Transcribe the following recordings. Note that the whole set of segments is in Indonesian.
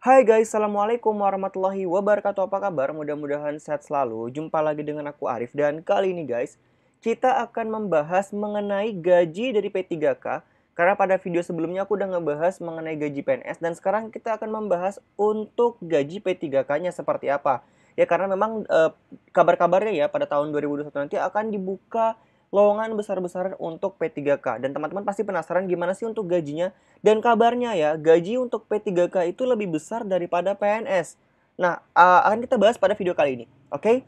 Hai guys, Assalamualaikum warahmatullahi wabarakatuh. Apa kabar? Mudah-mudahan sehat selalu. Jumpa lagi dengan aku Arif. Dan kali ini guys, kita akan membahas mengenai gaji dari P3K. Karena pada video sebelumnya aku udah ngebahas mengenai gaji PNS. Dan sekarang kita akan membahas untuk gaji P3K-nya seperti apa. Ya karena memang kabar-kabarnya ya pada tahun 2021 nanti akan dibuka lowongan besar-besaran untuk P3K. Dan teman-teman pasti penasaran gimana sih untuk gajinya. Dan kabarnya ya, gaji untuk P3K itu lebih besar daripada PNS. Nah, akan kita bahas pada video kali ini. Oke?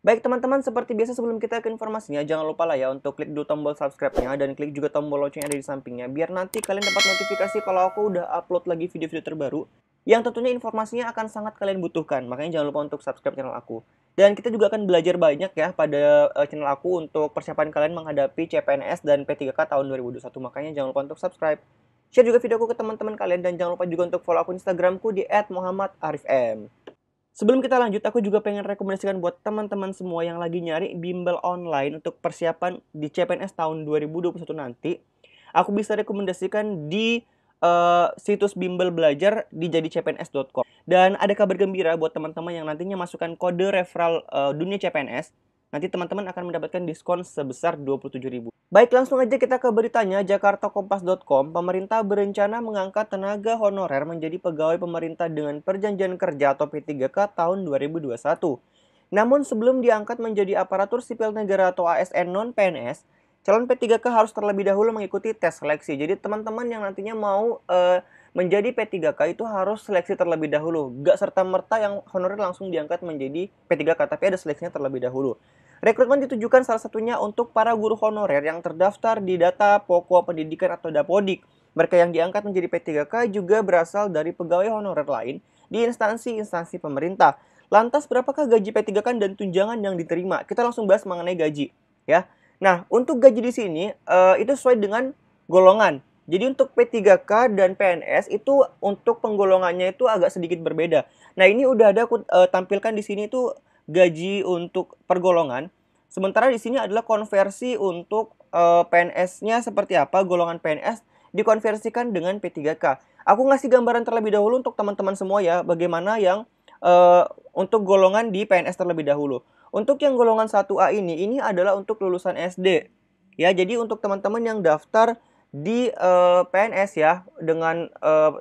Baik teman-teman, seperti biasa sebelum kita ke informasinya, jangan lupa lah ya untuk klik dulu tombol subscribe-nya dan klik juga tombol lonceng yang ada di sampingnya. Biar nanti kalian dapat notifikasi kalau aku udah upload lagi video-video terbaru. Yang tentunya informasinya akan sangat kalian butuhkan. Makanya jangan lupa untuk subscribe channel aku. Dan kita juga akan belajar banyak ya pada channel aku untuk persiapan kalian menghadapi CPNS dan P3K tahun 2021. Makanya jangan lupa untuk subscribe. Share juga videoku ke teman-teman kalian dan jangan lupa juga untuk follow akun Instagramku di @muhammadarifm. Sebelum kita lanjut, aku juga pengen rekomendasikan buat teman-teman semua yang lagi nyari bimbel online untuk persiapan di CPNS tahun 2021 nanti. Aku bisa rekomendasikan di situs bimbel belajar di jadicpns.com. Dan ada kabar gembira buat teman-teman yang nantinya masukkan kode referral dunia CPNS. Nanti teman-teman akan mendapatkan diskon sebesar 27.000. Baik, langsung aja kita ke beritanya. Jakartakompas.com, pemerintah berencana mengangkat tenaga honorer menjadi pegawai pemerintah dengan perjanjian kerja atau P3K tahun 2021. Namun sebelum diangkat menjadi aparatur sipil negara atau ASN non-PNS, calon P3K harus terlebih dahulu mengikuti tes seleksi. Jadi teman-teman yang nantinya mau menjadi P3K itu harus seleksi terlebih dahulu. Gak serta-merta yang honorer langsung diangkat menjadi P3K, tapi ada seleksinya terlebih dahulu. Rekrutmen ditujukan salah satunya untuk para guru honorer yang terdaftar di data pokok pendidikan atau Dapodik. Mereka yang diangkat menjadi P3K juga berasal dari pegawai honorer lain di instansi-instansi pemerintah. Lantas berapakah gaji P3K dan tunjangan yang diterima? Kita langsung bahas mengenai gaji, ya. Nah, untuk gaji di sini itu sesuai dengan golongan. Jadi untuk P3K dan PNS itu untuk penggolongannya itu agak sedikit berbeda. Nah, ini udah ada aku tampilkan di sini itu gaji untuk pergolongan. Sementara di sini adalah konversi untuk PNS-nya seperti apa, golongan PNS dikonversikan dengan P3K. Aku ngasih gambaran terlebih dahulu untuk teman-teman semua ya, bagaimana yang untuk golongan di PNS terlebih dahulu. Untuk yang golongan 1A ini adalah untuk lulusan SD. Ya, jadi untuk teman-teman yang daftar di PNS ya dengan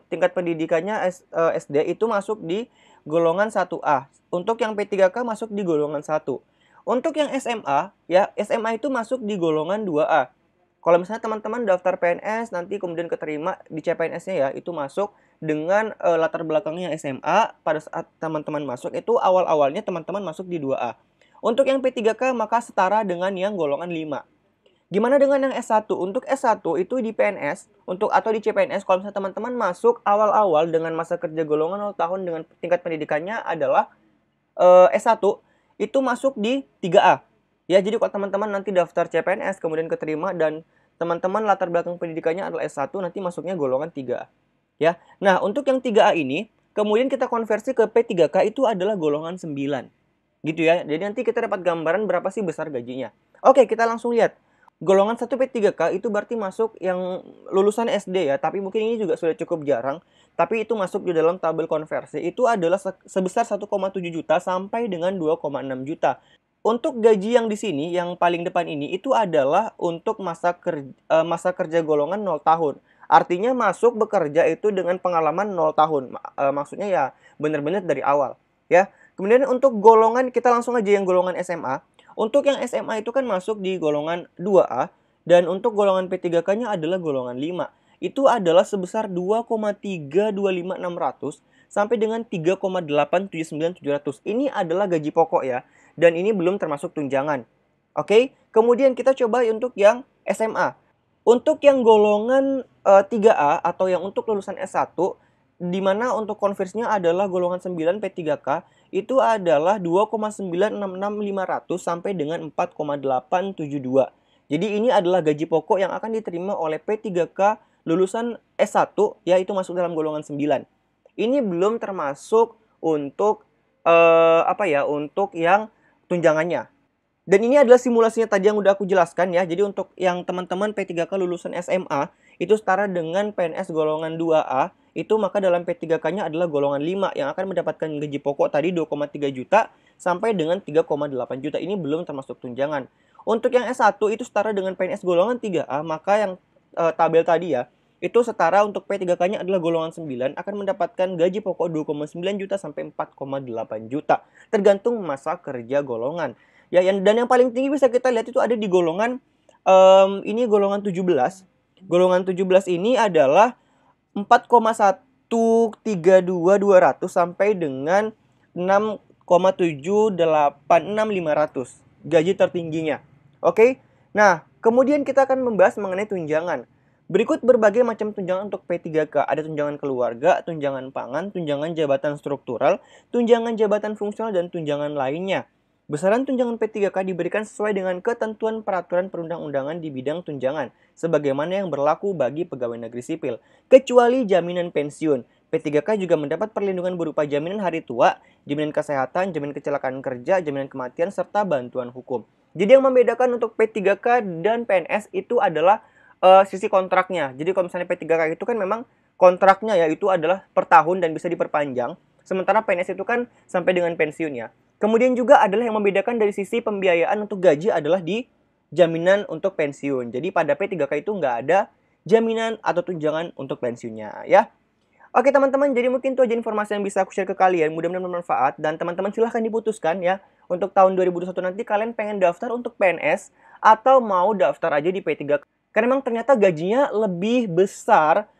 tingkat pendidikannya SD itu masuk di golongan 1A. Untuk yang P3K masuk di golongan 1. Untuk yang SMA, ya SMA itu masuk di golongan 2A. Kalau misalnya teman-teman daftar PNS nanti kemudian keterima di CPNS-nya ya, itu masuk dengan latar belakangnya SMA. Pada saat teman-teman masuk itu awal-awalnya teman-teman masuk di 2A. Untuk yang P3K maka setara dengan yang golongan 5. Gimana dengan yang S1? Untuk S1 itu di PNS atau di CPNS, kalau misalnya teman-teman masuk awal-awal dengan masa kerja golongan 0 tahun dengan tingkat pendidikannya adalah S1 itu masuk di 3A. Ya, jadi kalau teman-teman nanti daftar CPNS kemudian keterima dan teman-teman latar belakang pendidikannya adalah S1, nanti masuknya golongan 3A. Ya. Nah, untuk yang 3A ini kemudian kita konversi ke P3K itu adalah golongan 9. Gitu ya. Jadi nanti kita dapat gambaran berapa sih besar gajinya. Oke, kita langsung lihat. Golongan 1 P3K itu berarti masuk yang lulusan SD ya, tapi mungkin ini juga sudah cukup jarang. Tapi itu masuk di dalam tabel konversi itu adalah sebesar 1,7 juta sampai dengan 2,6 juta. Untuk gaji yang di sini yang paling depan ini itu adalah untuk masa kerja golongan 0 tahun. Artinya masuk bekerja itu dengan pengalaman 0 tahun. Maksudnya ya benar-benar dari awal, ya. Kemudian untuk golongan kita langsung aja yang golongan SMA. Untuk yang SMA itu kan masuk di golongan 2A dan untuk golongan P3K-nya adalah golongan 5. Itu adalah sebesar 2,325600 sampai dengan 3,879700. Ini adalah gaji pokok ya. Dan ini belum termasuk tunjangan. Oke, kemudian kita coba untuk yang SMA. Untuk yang golongan 3A atau yang untuk lulusan S1 di mana untuk konversinya adalah golongan 9 P3K itu adalah 2,966500 sampai dengan 4,872. Jadi ini adalah gaji pokok yang akan diterima oleh P3K lulusan S1 yaitu masuk dalam golongan 9. Ini belum termasuk untuk untuk yang tunjangannya. Dan ini adalah simulasinya tadi yang udah aku jelaskan ya. Jadi untuk yang teman-teman P3K lulusan SMA itu setara dengan PNS golongan 2A itu maka dalam P3K-nya adalah golongan 5 yang akan mendapatkan gaji pokok tadi 2,3 juta sampai dengan 3,8 juta. Ini belum termasuk tunjangan. Untuk yang S1 itu setara dengan PNS golongan 3A, maka yang tabel tadi ya, itu setara untuk P3K-nya adalah golongan 9 akan mendapatkan gaji pokok 2,9 juta sampai 4,8 juta. Tergantung masa kerja golongan. Ya, dan yang paling tinggi bisa kita lihat itu ada di golongan ini golongan 17. Golongan 17 ini adalah 4,132.200 sampai dengan 6,786.500 gaji tertingginya. Oke. Nah, kemudian kita akan membahas mengenai tunjangan. Berikut berbagai macam tunjangan untuk P3K. Ada tunjangan keluarga, tunjangan pangan, tunjangan jabatan struktural, tunjangan jabatan fungsional, dan tunjangan lainnya. Besaran tunjangan P3K diberikan sesuai dengan ketentuan peraturan perundang-undangan di bidang tunjangan, sebagaimana yang berlaku bagi pegawai negeri sipil, kecuali jaminan pensiun. P3K juga mendapat perlindungan berupa jaminan hari tua, jaminan kesehatan, jaminan kecelakaan kerja, jaminan kematian, serta bantuan hukum. Jadi yang membedakan untuk P3K dan PNS itu adalah sisi kontraknya. Jadi kalau misalnya P3K itu kan memang kontraknya ya itu adalah per tahun dan bisa diperpanjang. Sementara PNS itu kan sampai dengan pensiun ya. Kemudian juga adalah yang membedakan dari sisi pembiayaan untuk gaji adalah di jaminan untuk pensiun. Jadi pada P3K itu nggak ada jaminan atau tunjangan untuk pensiunnya ya. Oke teman-teman, jadi mungkin itu aja informasi yang bisa aku share ke kalian. Mudah-mudahan bermanfaat dan teman-teman silahkan diputuskan ya. Untuk tahun 2021 nanti kalian pengen daftar untuk PNS atau mau daftar aja di P3K. Karena memang ternyata gajinya lebih besar,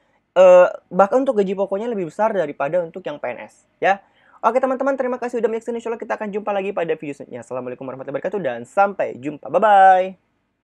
bahkan untuk gaji pokoknya lebih besar daripada untuk yang PNS ya. Oke teman-teman, terima kasih sudah menyaksikan. Insya Allah kita akan jumpa lagi pada video selanjutnya. Assalamualaikum warahmatullahi wabarakatuh dan sampai jumpa. Bye-bye.